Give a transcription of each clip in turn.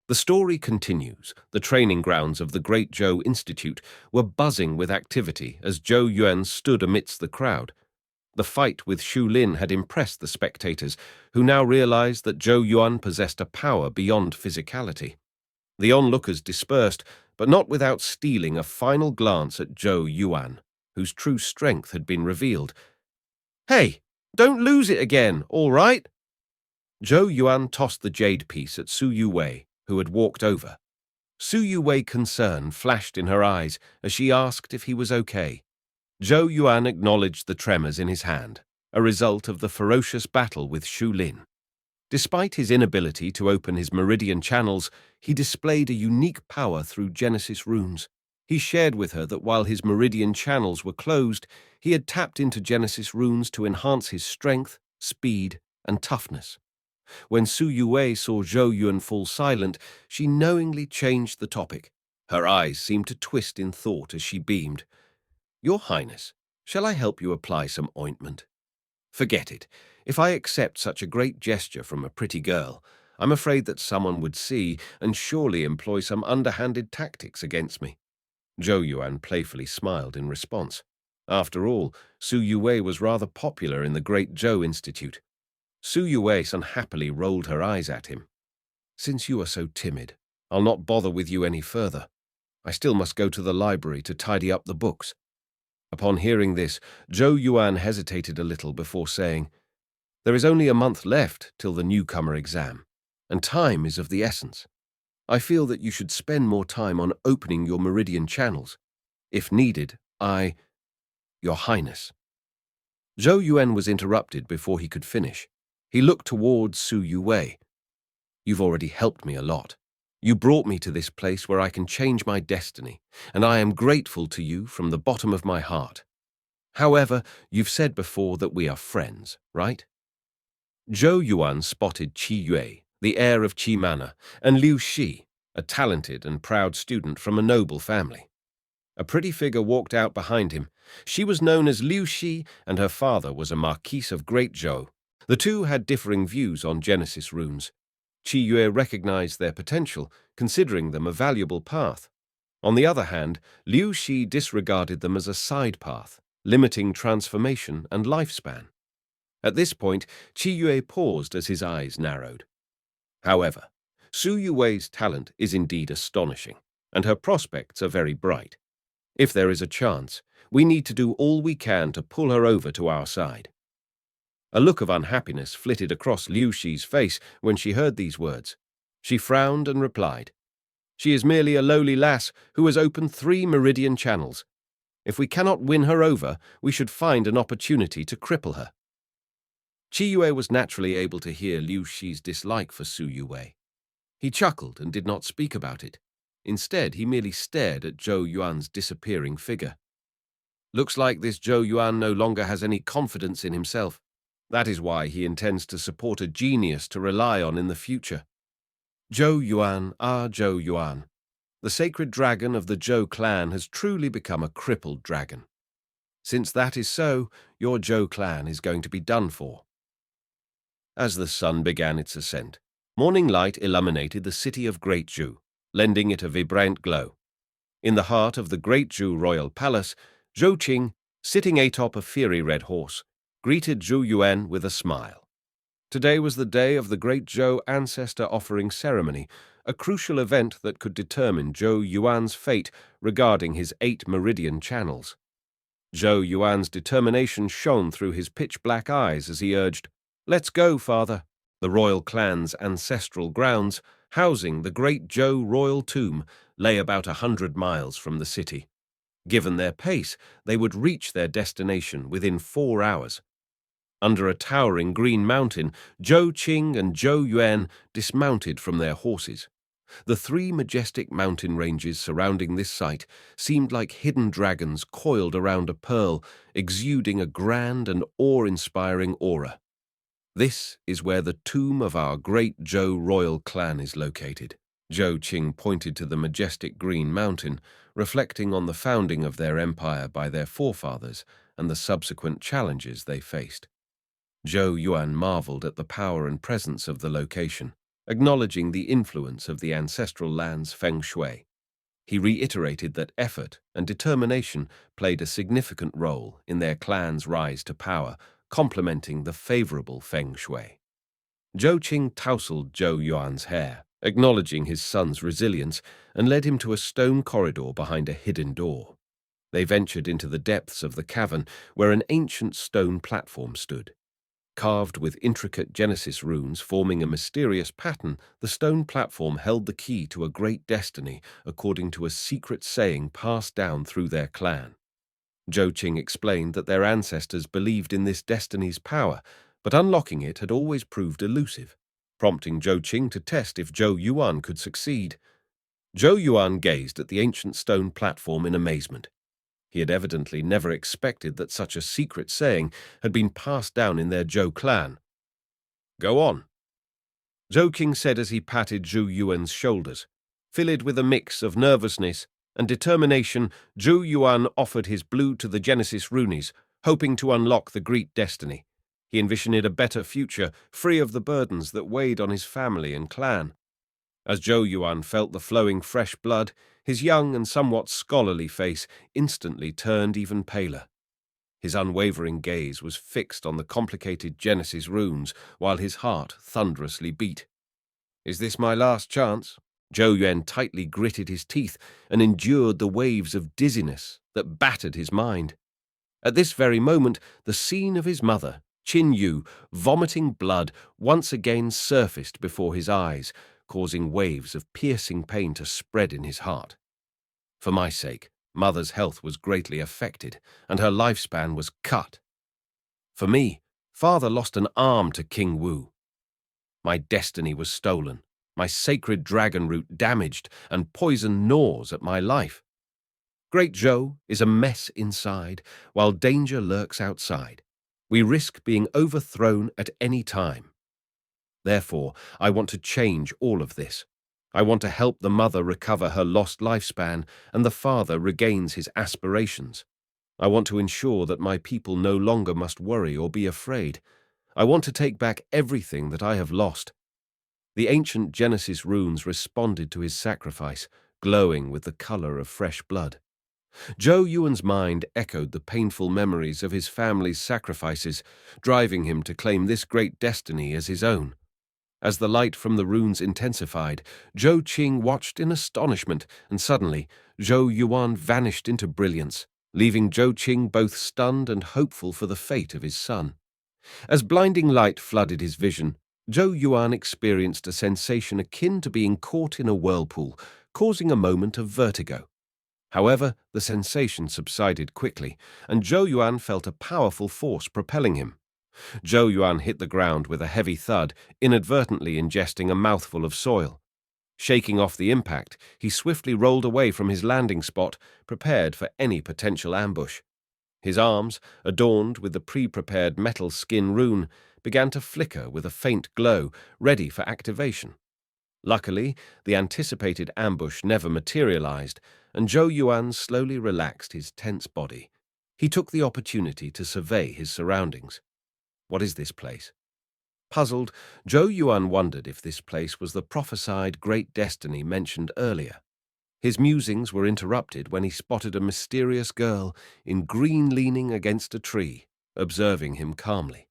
The story continues. The training grounds of the Great Zhou Institute were buzzing with activity as Zhou Yuan stood amidst the crowd. The fight with Xu Lin had impressed the spectators, who now realized that Zhou Yuan possessed a power beyond physicality. The onlookers dispersed, but not without stealing a final glance at Zhou Yuan, whose true strength had been revealed. "Hey, don't lose it again, all right?" Zhou Yuan tossed the jade piece at Su Yuwei, who had walked over. Su Yuwei's concern flashed in her eyes as she asked if he was okay. Zhou Yuan acknowledged the tremors in his hand, a result of the ferocious battle with Xu Lin. Despite his inability to open his meridian channels, he displayed a unique power through Genesis runes. He shared with her that while his meridian channels were closed, he had tapped into Genesis runes to enhance his strength, speed, and toughness. When Su Yuwei saw Zhou Yuan fall silent, she knowingly changed the topic. Her eyes seemed to twist in thought as she beamed. "Your Highness, shall I help you apply some ointment?" "Forget it. If I accept such a great gesture from a pretty girl, I'm afraid that someone would see and surely employ some underhanded tactics against me." Zhou Yuan playfully smiled in response. After all, Su Yuwei was rather popular in the Great Zhou Institute. Su Yuwei unhappily rolled her eyes at him. "Since you are so timid, I'll not bother with you any further. I still must go to the library to tidy up the books." Upon hearing this, Zhou Yuan hesitated a little before saying, "There is only a month left till the newcomer exam, and time is of the essence. I feel that you should spend more time on opening your meridian channels. If needed, Your Highness." Zhou Yuan was interrupted before he could finish. He looked towards Su Yuwei. "You've already helped me a lot. You brought me to this place where I can change my destiny, and I am grateful to you from the bottom of my heart. However, you've said before that we are friends, right?" Zhou Yuan spotted Qi Yue, the heir of Qi Manor, and Liu Shi, a talented and proud student from a noble family. A pretty figure walked out behind him. She was known as Liu Shi, and her father was a Marquis of Great Zhou. The two had differing views on Genesis runes. Qi Yue recognized their potential, considering them a valuable path. On the other hand, Liu Shi disregarded them as a side path, limiting transformation and lifespan. At this point, Qi Yue paused as his eyes narrowed. However, Su Yuwei's talent is indeed astonishing, and her prospects are very bright. If there is a chance, we need to do all we can to pull her over to our side." A look of unhappiness flitted across Liu Shi's face when she heard these words. She frowned and replied, "She is merely a lowly lass who has opened 3 meridian channels. If we cannot win her over, we should find an opportunity to cripple her." Qi Yue was naturally able to hear Liu Shi's dislike for Su Yuwei. He chuckled and did not speak about it. Instead, he merely stared at Zhou Yuan's disappearing figure. "Looks like this Zhou Yuan no longer has any confidence in himself. That is why he intends to support a genius to rely on in the future. Zhou Yuan, Zhou Yuan. The sacred dragon of the Zhou clan has truly become a crippled dragon. Since that is so, your Zhou clan is going to be done for." As the sun began its ascent, morning light illuminated the city of Great Zhou, lending it a vibrant glow. In the heart of the Great Zhou royal palace, Zhou Qing, sitting atop a fiery red horse, greeted Zhou Yuan with a smile. Today was the day of the Great Zhou ancestor offering ceremony, a crucial event that could determine Zhou Yuan's fate regarding his 8 meridian channels. Zhou Yuan's determination shone through his pitch-black eyes as he urged, "Let's go, father." The royal clan's ancestral grounds, housing the Great Zhou royal tomb, lay about 100 miles from the city. Given their pace, they would reach their destination within 4 hours. Under a towering green mountain, Zhou Qing and Zhou Yuan dismounted from their horses. The 3 majestic mountain ranges surrounding this site seemed like hidden dragons coiled around a pearl, exuding a grand and awe-inspiring aura. "This is where the tomb of our Great Zhou royal clan is located." Zhou Qing pointed to the majestic green mountain, reflecting on the founding of their empire by their forefathers and the subsequent challenges they faced. Zhou Yuan marveled at the power and presence of the location. acknowledging the influence of the ancestral land's feng shui. He reiterated that effort and determination played a significant role in their clan's rise to power, complementing the favorable feng shui. Zhou Qing tousled Zhou Yuan's hair, acknowledging his son's resilience, and led him to a stone corridor behind a hidden door. They ventured into the depths of the cavern, where an ancient stone platform stood. Carved with intricate Genesis runes forming a mysterious pattern, the stone platform held the key to a great destiny, according to a secret saying passed down through their clan. Zhou Qing explained that their ancestors believed in this destiny's power, but unlocking it had always proved elusive, prompting Zhou Qing to test if Zhou Yuan could succeed. Zhou Yuan gazed at the ancient stone platform in amazement. He had evidently never expected that such a secret saying had been passed down in their Zhou clan. "Go on," Zhou Qing said as he patted Zhou Yuan's shoulders. Filled with a mix of nervousness and determination, Zhou Yuan offered his blue to the Genesis runes, hoping to unlock the Greek destiny. He envisioned a better future, free of the burdens that weighed on his family and clan. As Zhou Yuan felt the flowing fresh blood, his young and somewhat scholarly face instantly turned even paler. His unwavering gaze was fixed on the complicated Genesis runes, while his heart thunderously beat. "Is this my last chance?" Zhou Yuan tightly gritted his teeth and endured the waves of dizziness that battered his mind. At this very moment, the scene of his mother, Qin Yu, vomiting blood, once again surfaced before his eyes, causing waves of piercing pain to spread in his heart. For my sake, Mother's health was greatly affected, and her lifespan was cut. For me, Father lost an arm to King Wu. My destiny was stolen, my sacred dragon root damaged, and poison gnaws at my life. Great Zhou is a mess inside, while danger lurks outside. We risk being overthrown at any time. Therefore, I want to change all of this. I want to help the mother recover her lost lifespan and the father regains his aspirations. I want to ensure that my people no longer must worry or be afraid. I want to take back everything that I have lost. The ancient Genesis runes responded to his sacrifice, glowing with the color of fresh blood. Zhou Yuan's mind echoed the painful memories of his family's sacrifices, driving him to claim this great destiny as his own. As the light from the runes intensified, Zhou Qing watched in astonishment, and suddenly Zhou Yuan vanished into brilliance, leaving Zhou Qing both stunned and hopeful for the fate of his son. As blinding light flooded his vision, Zhou Yuan experienced a sensation akin to being caught in a whirlpool, causing a moment of vertigo. However, the sensation subsided quickly, and Zhou Yuan felt a powerful force propelling him. Zhou Yuan hit the ground with a heavy thud, inadvertently ingesting a mouthful of soil. Shaking off the impact, he swiftly rolled away from his landing spot, prepared for any potential ambush. His arms, adorned with the pre-prepared metal skin rune, began to flicker with a faint glow, ready for activation. Luckily, the anticipated ambush never materialized, and Zhou Yuan slowly relaxed his tense body. He took the opportunity to survey his surroundings. What is this place? Puzzled, Zhou Yuan wondered if this place was the prophesied great destiny mentioned earlier. His musings were interrupted when he spotted a mysterious girl in green leaning against a tree, observing him calmly.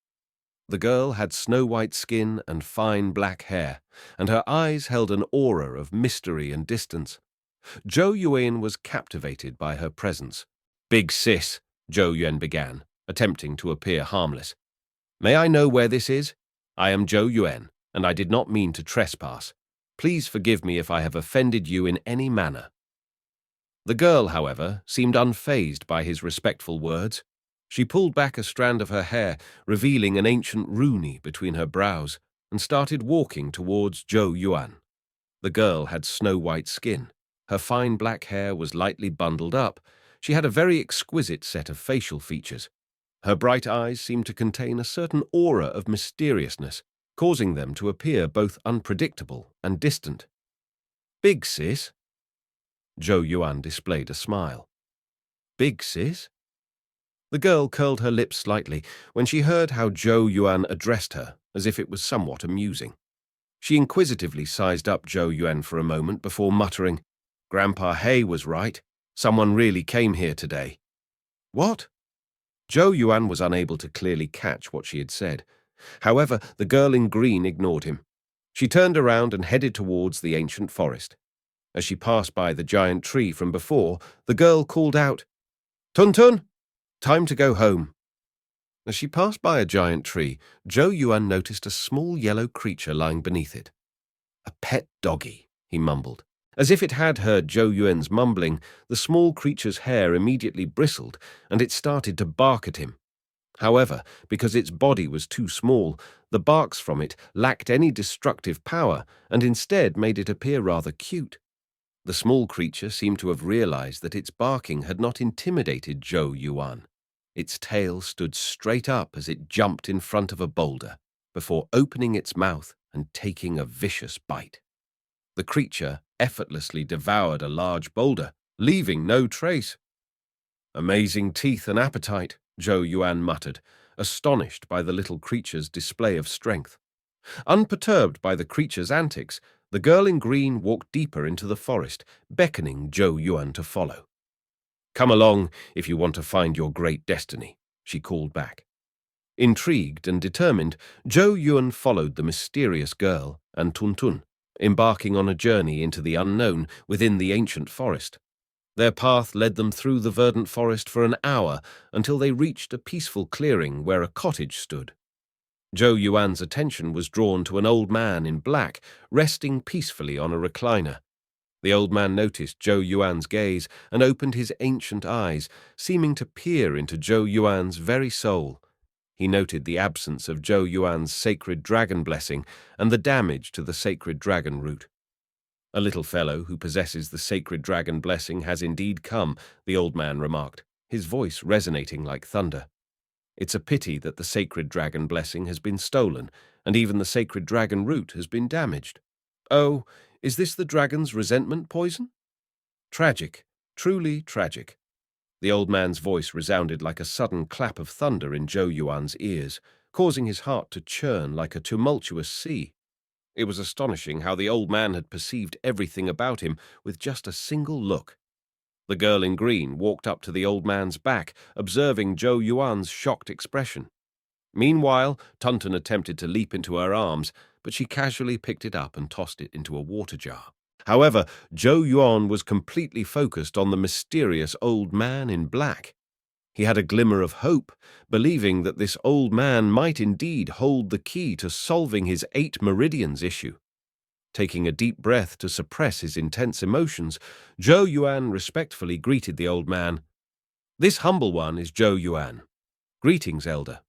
The girl had snow-white skin and fine black hair, and her eyes held an aura of mystery and distance. Zhou Yuan was captivated by her presence. "Big sis," Zhou Yuan began, attempting to appear harmless. "May I know where this is? I am Zhou Yuan, and I did not mean to trespass. Please forgive me if I have offended you in any manner." The girl, however, seemed unfazed by his respectful words. She pulled back a strand of her hair, revealing an ancient rune between her brows, and started walking towards Zhou Yuan. The girl had snow-white skin. Her fine black hair was lightly bundled up. She had a very exquisite set of facial features. Her bright eyes seemed to contain a certain aura of mysteriousness, causing them to appear both unpredictable and distant. "Big sis?" Zhou Yuan displayed a smile. "Big sis?" The girl curled her lips slightly when she heard how Zhou Yuan addressed her, as if it was somewhat amusing. She inquisitively sized up Zhou Yuan for a moment before muttering, "Grandpa Hay was right. Someone really came here today." "What?" Zhou Yuan was unable to clearly catch what she had said. However, the girl in green ignored him. She turned around and headed towards the ancient forest. As she passed by the giant tree from before, the girl called out, "Tun Tun, time to go home." As she passed by a giant tree, Zhou Yuan noticed a small yellow creature lying beneath it. "A pet doggy," he mumbled. As if it had heard Zhou Yuan's mumbling, the small creature's hair immediately bristled, and it started to bark at him. However, because its body was too small, the barks from it lacked any destructive power and instead made it appear rather cute. The small creature seemed to have realized that its barking had not intimidated Zhou Yuan. Its tail stood straight up as it jumped in front of a boulder, before opening its mouth and taking a vicious bite. The creature effortlessly devoured a large boulder, leaving no trace. "Amazing teeth and appetite," Zhou Yuan muttered, astonished by the little creature's display of strength. Unperturbed by the creature's antics, the girl in green walked deeper into the forest, beckoning Zhou Yuan to follow. "Come along if you want to find your great destiny," she called back. Intrigued and determined, Zhou Yuan followed the mysterious girl and Tun Tun, embarking on a journey into the unknown within the ancient forest. Their path led them through the verdant forest for an hour until they reached a peaceful clearing where a cottage stood. Zhou Yuan's attention was drawn to an old man in black, resting peacefully on a recliner. The old man noticed Zhou Yuan's gaze and opened his ancient eyes, seeming to peer into Zhou Yuan's very soul. He noted the absence of Zhou Yuan's sacred dragon blessing and the damage to the sacred dragon root. "A little fellow who possesses the sacred dragon blessing has indeed come," the old man remarked, his voice resonating like thunder. "It's a pity that the sacred dragon blessing has been stolen, and even the sacred dragon root has been damaged. Oh, is this the dragon's resentment poison? Tragic, truly tragic." The old man's voice resounded like a sudden clap of thunder in Zhou Yuan's ears, causing his heart to churn like a tumultuous sea. It was astonishing how the old man had perceived everything about him with just a single look. The girl in green walked up to the old man's back, observing Zhou Yuan's shocked expression. Meanwhile, Tun Tun attempted to leap into her arms, but she casually picked it up and tossed it into a water jar. However, Zhou Yuan was completely focused on the mysterious old man in black. He had a glimmer of hope, believing that this old man might indeed hold the key to solving his 8 meridians issue. Taking a deep breath to suppress his intense emotions, Zhou Yuan respectfully greeted the old man. "This humble one is Zhou Yuan. Greetings, elder."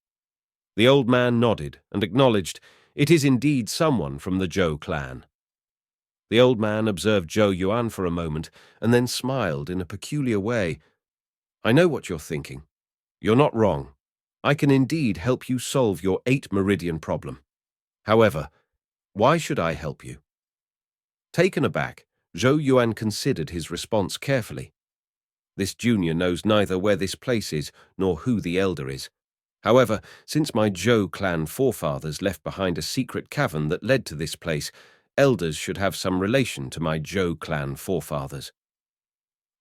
The old man nodded and acknowledged, "It is indeed someone from the Zhou clan." The old man observed Zhou Yuan for a moment and then smiled in a peculiar way. "I know what you're thinking. You're not wrong. I can indeed help you solve your 8 meridian problem. However, why should I help you?" Taken aback, Zhou Yuan considered his response carefully. This junior knows neither where this place is nor who the elder is. However, since my Zhou clan forefathers left behind a secret cavern that led to this place, elders should have some relation to my Zhou clan forefathers.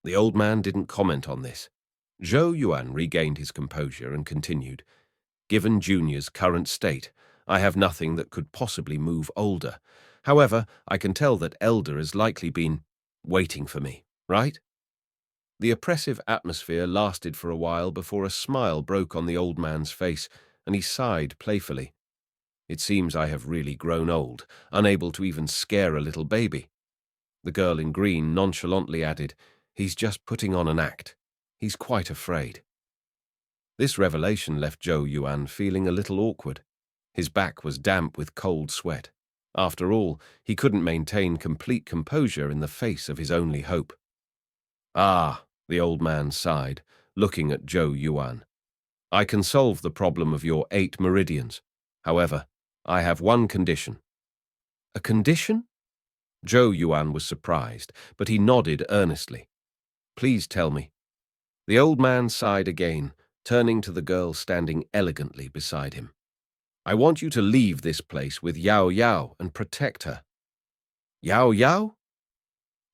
The old man didn't comment on this. Zhou Yuan regained his composure and continued, "Given Junior's current state, I have nothing that could possibly move older. However, I can tell that elder has likely been waiting for me, right?" The oppressive atmosphere lasted for a while before a smile broke on the old man's face, and he sighed playfully. "It seems I have really grown old, unable to even scare a little baby." The girl in green nonchalantly added, "He's just putting on an act. He's quite afraid." This revelation left Zhou Yuan feeling a little awkward. His back was damp with cold sweat. After all, he couldn't maintain complete composure in the face of his only hope. "Ah," the old man sighed, looking at Zhou Yuan. "I can solve the problem of your 8 meridians. However, I have one condition." "A condition?" Zhou Yuan was surprised, but he nodded earnestly. "Please tell me." The old man sighed again, turning to the girl standing elegantly beside him. I want you to leave this place with Yao Yao and protect her." Yao Yao?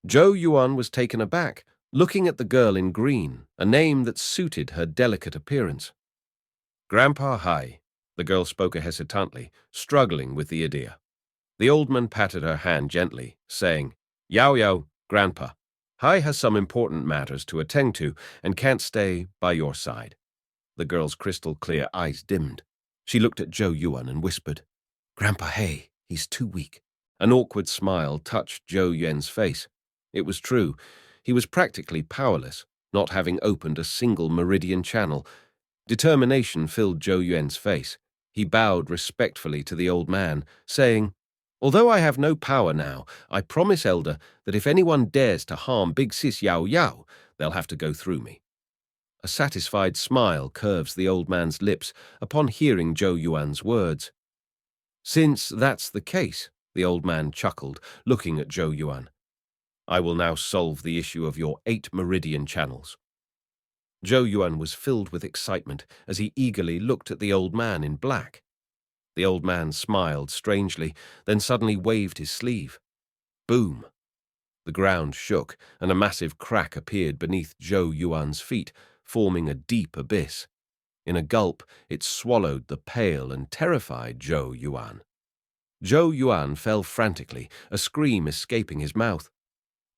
Zhou Yuan was taken aback, looking at the girl in green, a name that suited her delicate appearance. "Grandpa Hai," the girl spoke hesitantly, struggling with the idea. The old man patted her hand gently, saying, "Yao Yao, Grandpa, Hai has some important matters to attend to and can't stay by your side." The girl's crystal-clear eyes dimmed. She looked at Zhou Yuan and whispered, "Grandpa Hai, he's too weak." An awkward smile touched Zhou Yuan's face. It was true. He was practically powerless, not having opened a single meridian channel. Determination filled Zhou Yuan's face. He bowed respectfully to the old man, saying, "Although I have no power now, I promise, Elder, that if anyone dares to harm Big Sis Yao Yao, they'll have to go through me." A satisfied smile curves the old man's lips upon hearing Zhou Yuan's words. "Since that's the case," the old man chuckled, looking at Zhou Yuan, "I will now solve the issue of your 8 meridian channels." Zhou Yuan was filled with excitement as he eagerly looked at the old man in black. The old man smiled strangely, then suddenly waved his sleeve. Boom! The ground shook, and a massive crack appeared beneath Zhou Yuan's feet, forming a deep abyss. In a gulp, it swallowed the pale and terrified Zhou Yuan. Zhou Yuan fell frantically, a scream escaping his mouth.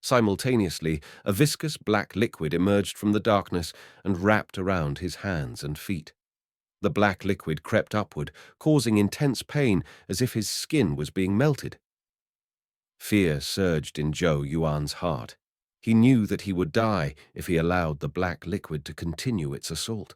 Simultaneously, a viscous black liquid emerged from the darkness and wrapped around his hands and feet. The black liquid crept upward, causing intense pain as if his skin was being melted. Fear surged in Zhou Yuan's heart. He knew that he would die if he allowed the black liquid to continue its assault.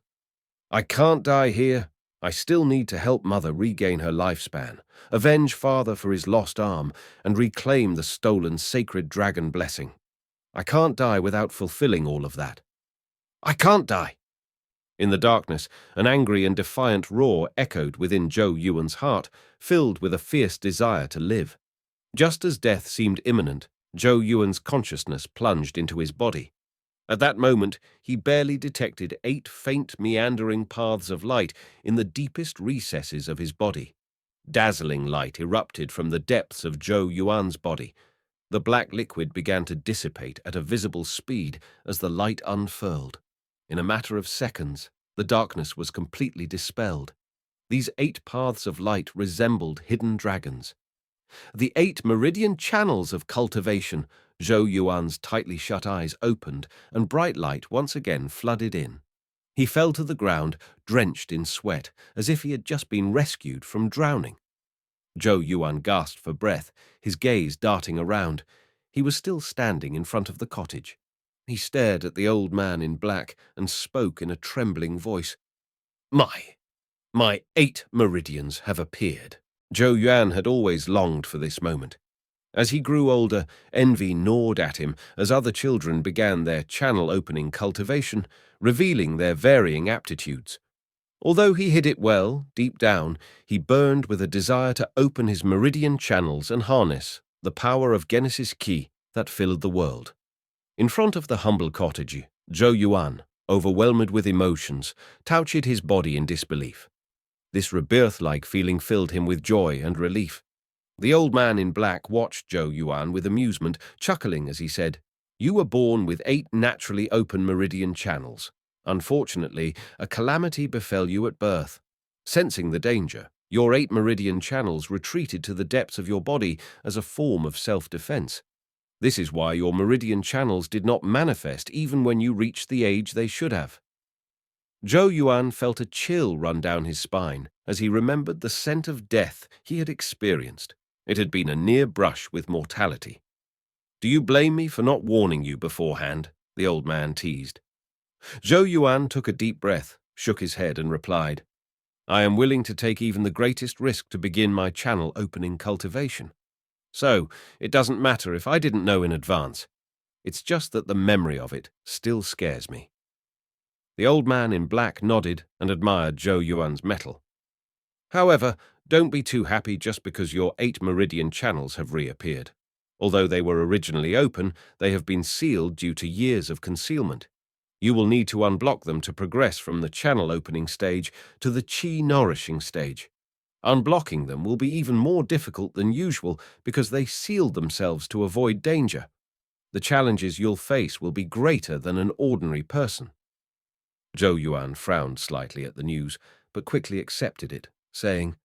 "I can't die here. I still need to help Mother regain her lifespan, avenge Father for his lost arm, and reclaim the stolen sacred dragon blessing. I can't die without fulfilling all of that. I can't die!" In the darkness, an angry and defiant roar echoed within Zhou Yuan's heart, filled with a fierce desire to live. Just as death seemed imminent, Zhou Yuan's consciousness plunged into his body. At that moment, he barely detected 8 faint meandering paths of light in the deepest recesses of his body. Dazzling light erupted from the depths of Zhou Yuan's body. The black liquid began to dissipate at a visible speed as the light unfurled. In a matter of seconds, the darkness was completely dispelled. These 8 paths of light resembled hidden dragons. The 8 meridian channels of cultivation. Zhou Yuan's tightly shut eyes opened, and bright light once again flooded in. He fell to the ground, drenched in sweat, as if he had just been rescued from drowning. Zhou Yuan gasped for breath, his gaze darting around. He was still standing in front of the cottage. He stared at the old man in black and spoke in a trembling voice. My 8 meridians have appeared." Zhou Yuan had always longed for this moment. As he grew older, envy gnawed at him as other children began their channel-opening cultivation, revealing their varying aptitudes. Although he hid it well, deep down, he burned with a desire to open his meridian channels and harness the power of Genesis Ki that filled the world. In front of the humble cottage, Zhou Yuan, overwhelmed with emotions, touched his body in disbelief. This rebirth-like feeling filled him with joy and relief. The old man in black watched Zhou Yuan with amusement, chuckling as he said, "You were born with 8 naturally open meridian channels. Unfortunately, a calamity befell you at birth. Sensing the danger, your 8 meridian channels retreated to the depths of your body as a form of self-defense. This is why your meridian channels did not manifest even when you reached the age they should have." Zhou Yuan felt a chill run down his spine as he remembered the scent of death he had experienced. It had been a near brush with mortality. "Do you blame me for not warning you beforehand?" the old man teased. Zhou Yuan took a deep breath, shook his head, and replied, "I am willing to take even the greatest risk to begin my channel-opening cultivation. So, it doesn't matter if I didn't know in advance. It's just that the memory of it still scares me." The old man in black nodded and admired Zhou Yuan's mettle. "However, don't be too happy just because your 8 meridian channels have reappeared. Although they were originally open, they have been sealed due to years of concealment. You will need to unblock them to progress from the channel opening stage to the chi nourishing stage. Unblocking them will be even more difficult than usual because they sealed themselves to avoid danger. The challenges you'll face will be greater than an ordinary person." Zhou Yuan frowned slightly at the news, but quickly accepted it, saying,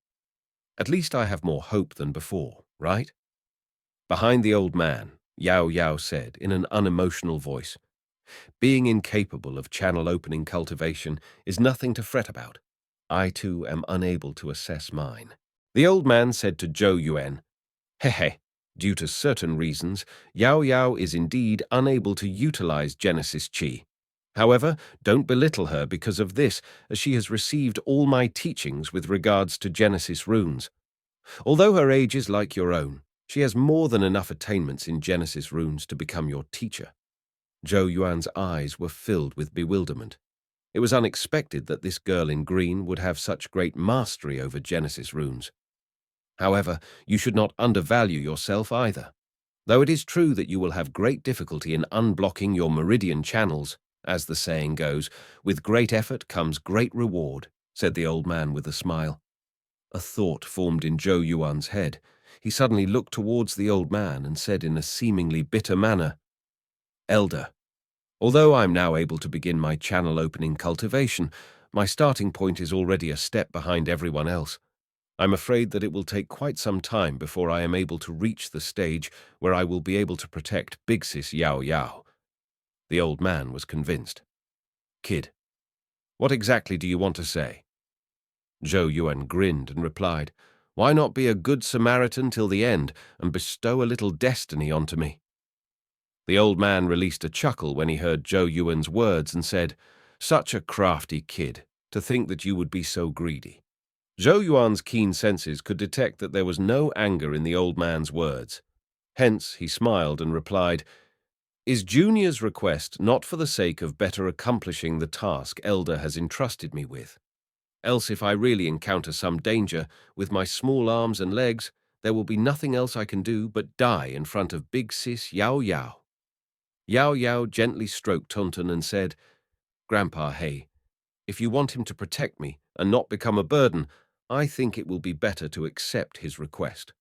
"At least I have more hope than before, right?" Behind the old man, Yao Yao said in an unemotional voice, "Being incapable of channel-opening cultivation is nothing to fret about. I too am unable to assess mine." The old man said to Zhou Yuan, "Hehe, due to certain reasons, Yao Yao is indeed unable to utilize Genesis Qi. However, don't belittle her because of this, as she has received all my teachings with regards to Genesis runes. Although her age is like your own, she has more than enough attainments in Genesis runes to become your teacher." Zhou Yuan's eyes were filled with bewilderment. It was unexpected that this girl in green would have such great mastery over Genesis runes. However, you should not undervalue yourself either. Though it is true that you will have great difficulty in unblocking your meridian channels, as the saying goes, with great effort comes great reward, said the old man with a smile. A thought formed in Zhou Yuan's head. He suddenly looked towards the old man and said in a seemingly bitter manner, "Elder, although I'm now able to begin my channel-opening cultivation, my starting point is already a step behind everyone else. I'm afraid that it will take quite some time before I am able to reach the stage where I will be able to protect Big Sis Yao Yao." The old man was convinced. "Kid, what exactly do you want to say?" Zhou Yuan grinned and replied, "Why not be a good Samaritan till the end and bestow a little destiny onto me?" The old man released a chuckle when he heard Zhou Yuan's words and said, "Such a crafty kid, to think that you would be so greedy." Zhou Yuan's keen senses could detect that there was no anger in the old man's words. Hence, he smiled and replied, "Is Junior's request not for the sake of better accomplishing the task Elder has entrusted me with? Else, if I really encounter some danger, with my small arms and legs, there will be nothing else I can do but die in front of Big Sis Yao Yao." Yao Yao gently stroked Tonton and said, "Grandpa Hey, if you want him to protect me and not become a burden, I think it will be better to accept his request."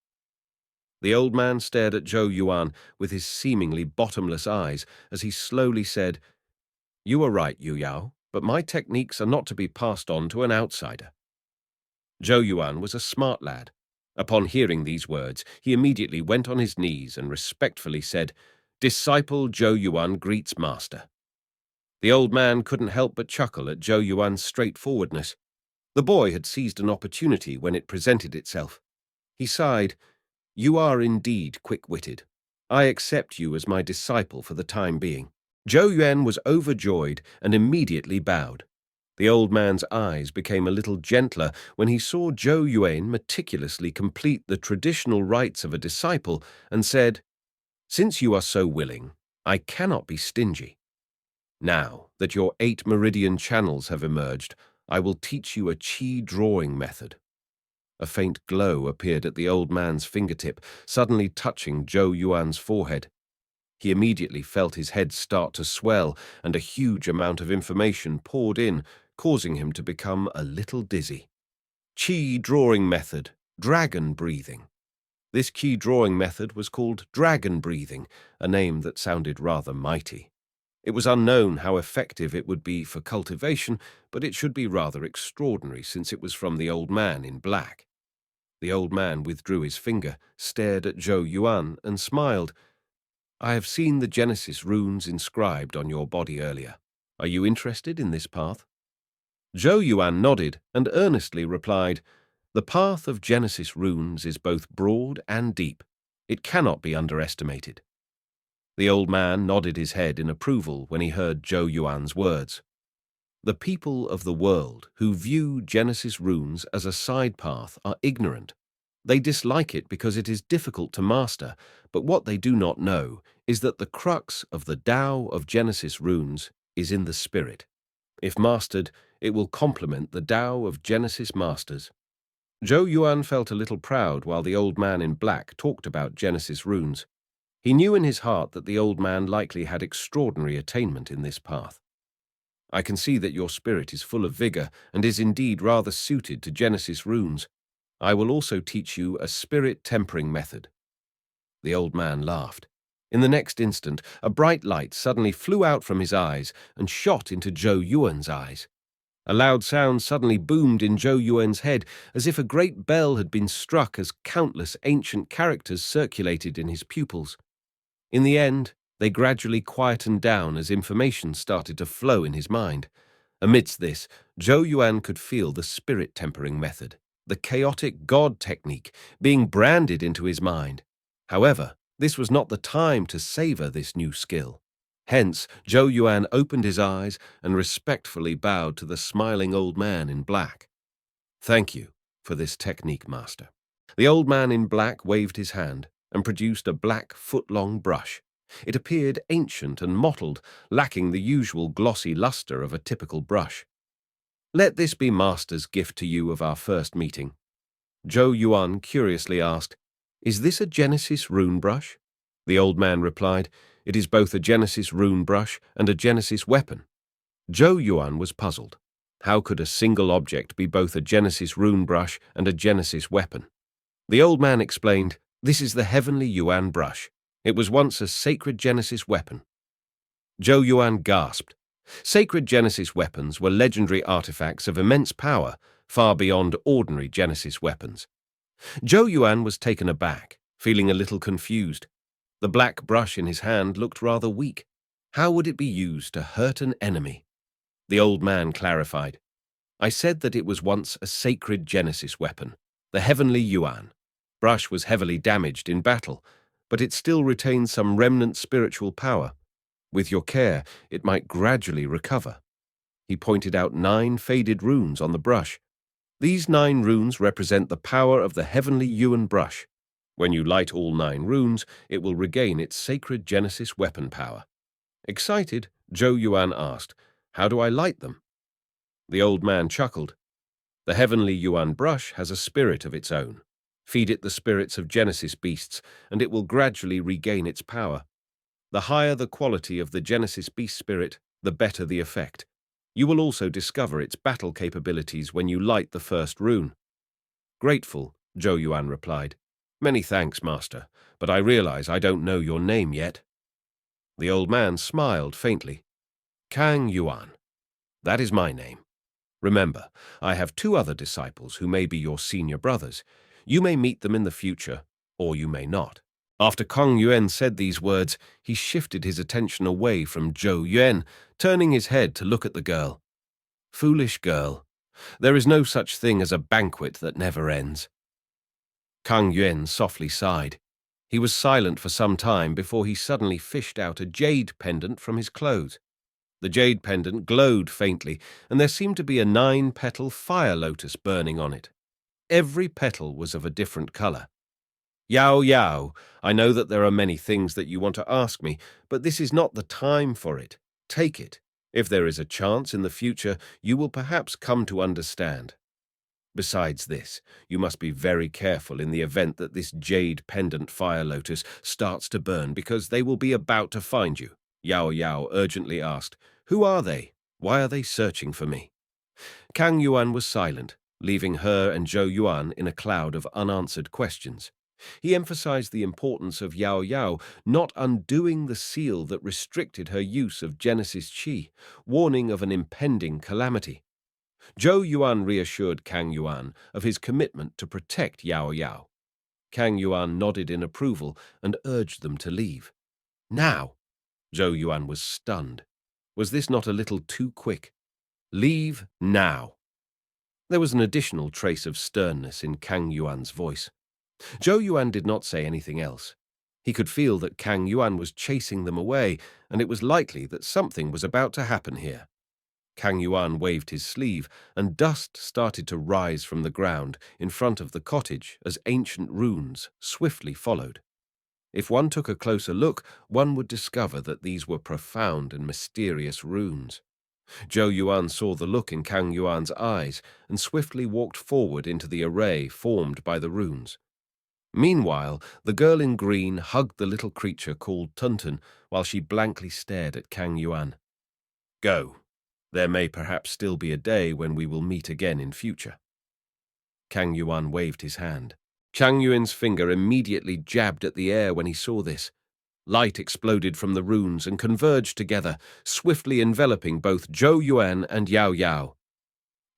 The old man stared at Zhou Yuan with his seemingly bottomless eyes as he slowly said, "You are right, Yu Yao, but my techniques are not to be passed on to an outsider." Zhou Yuan was a smart lad. Upon hearing these words, he immediately went on his knees and respectfully said, "Disciple Zhou Yuan greets master." The old man couldn't help but chuckle at Zhou Yuan's straightforwardness. The boy had seized an opportunity when it presented itself. He sighed, "You are indeed quick-witted. I accept you as my disciple for the time being." Zhou Yuan was overjoyed and immediately bowed. The old man's eyes became a little gentler when he saw Zhou Yuan meticulously complete the traditional rites of a disciple and said, "Since you are so willing, I cannot be stingy. Now that your 8 meridian channels have emerged, I will teach you a qi drawing method." A faint glow appeared at the old man's fingertip, suddenly touching Zhou Yuan's forehead. He immediately felt his head start to swell, and a huge amount of information poured in, causing him to become a little dizzy. Qi drawing method, dragon breathing. This qi drawing method was called dragon breathing, a name that sounded rather mighty. It was unknown how effective it would be for cultivation, but it should be rather extraordinary since it was from the old man in black. The old man withdrew his finger, stared at Zhou Yuan, and smiled. "I have seen the Genesis runes inscribed on your body earlier. Are you interested in this path?" Zhou Yuan nodded and earnestly replied, "The path of Genesis runes is both broad and deep. It cannot be underestimated." The old man nodded his head in approval when he heard Zhou Yuan's words. The people of the world who view Genesis runes as a side path are ignorant. They dislike it because it is difficult to master, but what they do not know is that the crux of the Tao of Genesis runes is in the spirit. If mastered, it will complement the Tao of Genesis masters. Zhou Yuan felt a little proud while the old man in black talked about Genesis runes. He knew in his heart that the old man likely had extraordinary attainment in this path. "I can see that your spirit is full of vigor and is indeed rather suited to Genesis runes. I will also teach you a spirit tempering method." The old man laughed. In the next instant, a bright light suddenly flew out from his eyes and shot into Zhou Yuan's eyes. A loud sound suddenly boomed in Zhou Yuan's head, as if a great bell had been struck, as countless ancient characters circulated in his pupils. In the end, they gradually quietened down as information started to flow in his mind. Amidst this, Zhou Yuan could feel the spirit tempering method, the chaotic god technique, being branded into his mind. However, this was not the time to savor this new skill. Hence, Zhou Yuan opened his eyes and respectfully bowed to the smiling old man in black. "Thank you for this technique, master." The old man in black waved his hand and produced a black, foot-long brush. It appeared ancient and mottled, lacking the usual glossy luster of a typical brush. "Let this be master's gift to you of our first meeting." Zhou Yuan curiously asked, "Is this a Genesis rune brush?" The old man replied, "It is both a Genesis rune brush and a Genesis weapon." Zhou Yuan was puzzled. How could a single object be both a Genesis rune brush and a Genesis weapon? The old man explained, "This is the heavenly Yuan brush. It was once a sacred Genesis weapon." Zhou Yuan gasped. Sacred Genesis weapons were legendary artifacts of immense power, far beyond ordinary Genesis weapons. Zhou Yuan was taken aback, feeling a little confused. The black brush in his hand looked rather weak. How would it be used to hurt an enemy? The old man clarified, "I said that it was once a sacred Genesis weapon, the heavenly Yuan. Brush was heavily damaged in battle, but it still retains some remnant spiritual power. With your care, it might gradually recover." He pointed out 9 faded runes on the brush. These 9 runes represent the power of the heavenly Yuan brush. When you light all 9 runes, it will regain its sacred Genesis weapon power. Excited, Zhou Yuan asked, "How do I light them?" The old man chuckled. "The heavenly Yuan brush has a spirit of its own. Feed it the spirits of Genesis beasts, and it will gradually regain its power. The higher the quality of the Genesis beast spirit, the better the effect. You will also discover its battle capabilities when you light the first rune." "Grateful," Zhou Yuan replied. "Many thanks, master, but I realize I don't know your name yet." The old man smiled faintly. "Kang Yuan. That is my name. Remember, I have 2 other disciples who may be your senior brothers. You may meet them in the future, or you may not." After Kang Yuan said these words, he shifted his attention away from Zhou Yuan, turning his head to look at the girl. "Foolish girl, there is no such thing as a banquet that never ends." Kang Yuan softly sighed. He was silent for some time before he suddenly fished out a jade pendant from his clothes. The jade pendant glowed faintly, and there seemed to be a 9-petal fire lotus burning on it. Every petal was of a different color. "Yao Yao, I know that there are many things that you want to ask me, but this is not the time for it. Take it. If there is a chance in the future, you will perhaps come to understand. Besides this, you must be very careful in the event that this jade pendant fire lotus starts to burn, because they will be about to find you." Yao Yao urgently asked, "Who are they? Why are they searching for me?" Kang Yuan was silent, leaving her and Zhou Yuan in a cloud of unanswered questions. He emphasized the importance of Yao Yao not undoing the seal that restricted her use of Genesis Qi, warning of an impending calamity. Zhou Yuan reassured Kang Yuan of his commitment to protect Yao Yao. Kang Yuan nodded in approval and urged them to leave. "Now?" Zhou Yuan was stunned. Was this not a little too quick? "Leave now." There was an additional trace of sternness in Kang Yuan's voice. Zhou Yuan did not say anything else. He could feel that Kang Yuan was chasing them away, and it was likely that something was about to happen here. Kang Yuan waved his sleeve, and dust started to rise from the ground in front of the cottage as ancient runes swiftly followed. If one took a closer look, one would discover that these were profound and mysterious runes. Zhou Yuan saw the look in Kang Yuan's eyes and swiftly walked forward into the array formed by the runes. Meanwhile, the girl in green hugged the little creature called Tuntun while she blankly stared at Kang Yuan. "Go. There may perhaps still be a day when we will meet again in future." Kang Yuan waved his hand. Chang Yuan's finger immediately jabbed at the air when he saw this. Light exploded from the runes and converged together, swiftly enveloping both Zhou Yuan and Yao Yao.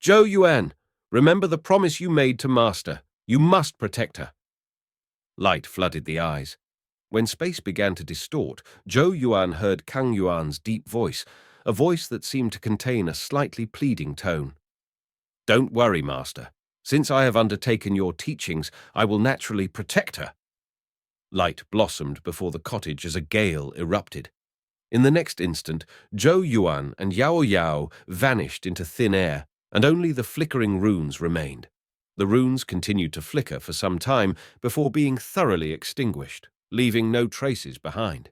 Zhou Yuan, remember the promise you made to Master. You must protect her. Light flooded the eyes. When space began to distort, Zhou Yuan heard Kang Yuan's deep voice, a voice that seemed to contain a slightly pleading tone. Don't worry, Master. Since I have undertaken your teachings, I will naturally protect her. Light blossomed before the cottage as a gale erupted. In the next instant, Zhou Yuan and Yao Yao vanished into thin air, and only the flickering runes remained. The runes continued to flicker for some time before being thoroughly extinguished, leaving no traces behind.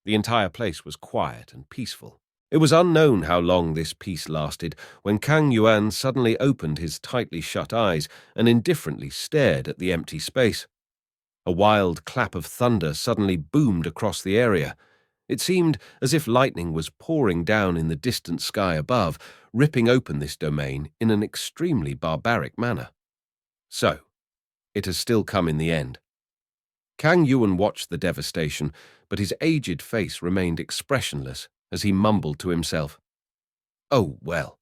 The entire place was quiet and peaceful. It was unknown how long this peace lasted when Kang Yuan suddenly opened his tightly shut eyes and indifferently stared at the empty space. A wild clap of thunder suddenly boomed across the area. It seemed as if lightning was pouring down in the distant sky above, ripping open this domain in an extremely barbaric manner. So, it has still come in the end. Kang Yuan watched the devastation, but his aged face remained expressionless as he mumbled to himself. Oh, well,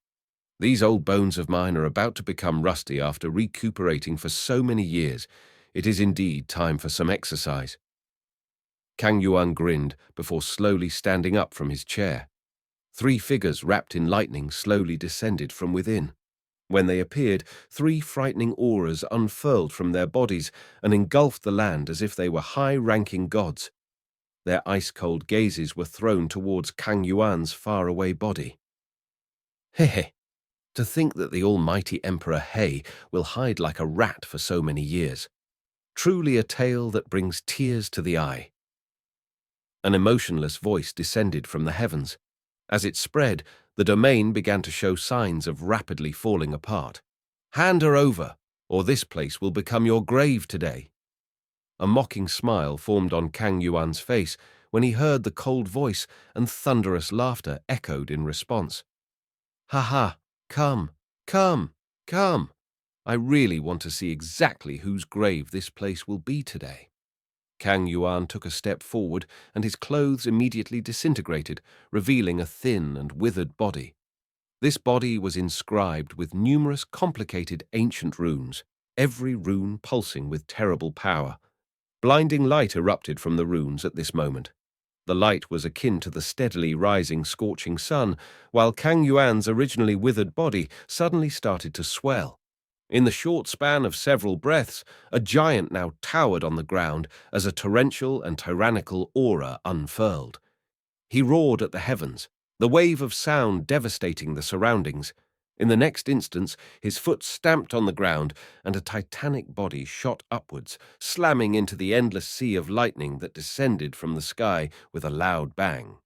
these old bones of mine are about to become rusty after recuperating for so many years. It is indeed time for some exercise. Kang Yuan grinned before slowly standing up from his chair. 3 figures wrapped in lightning slowly descended from within. When they appeared, 3 frightening auras unfurled from their bodies and engulfed the land as if they were high-ranking gods. Their ice-cold gazes were thrown towards Kang Yuan's faraway body. Hehe, to think that the almighty Emperor He will hide like a rat for so many years. Truly a tale that brings tears to the eye. An emotionless voice descended from the heavens. As it spread, the domain began to show signs of rapidly falling apart. Hand her over, or this place will become your grave today. A mocking smile formed on Kang Yuan's face when he heard the cold voice, and thunderous laughter echoed in response. Ha ha, come, come, come. I really want to see exactly whose grave this place will be today. Kang Yuan took a step forward, and his clothes immediately disintegrated, revealing a thin and withered body. This body was inscribed with numerous complicated ancient runes, every rune pulsing with terrible power. Blinding light erupted from the runes at this moment. The light was akin to the steadily rising scorching sun, while Kang Yuan's originally withered body suddenly started to swell. In the short span of several breaths, a giant now towered on the ground as a torrential and tyrannical aura unfurled. He roared at the heavens, the wave of sound devastating the surroundings. In the next instant, his foot stamped on the ground, and a titanic body shot upwards, slamming into the endless sea of lightning that descended from the sky with a loud bang.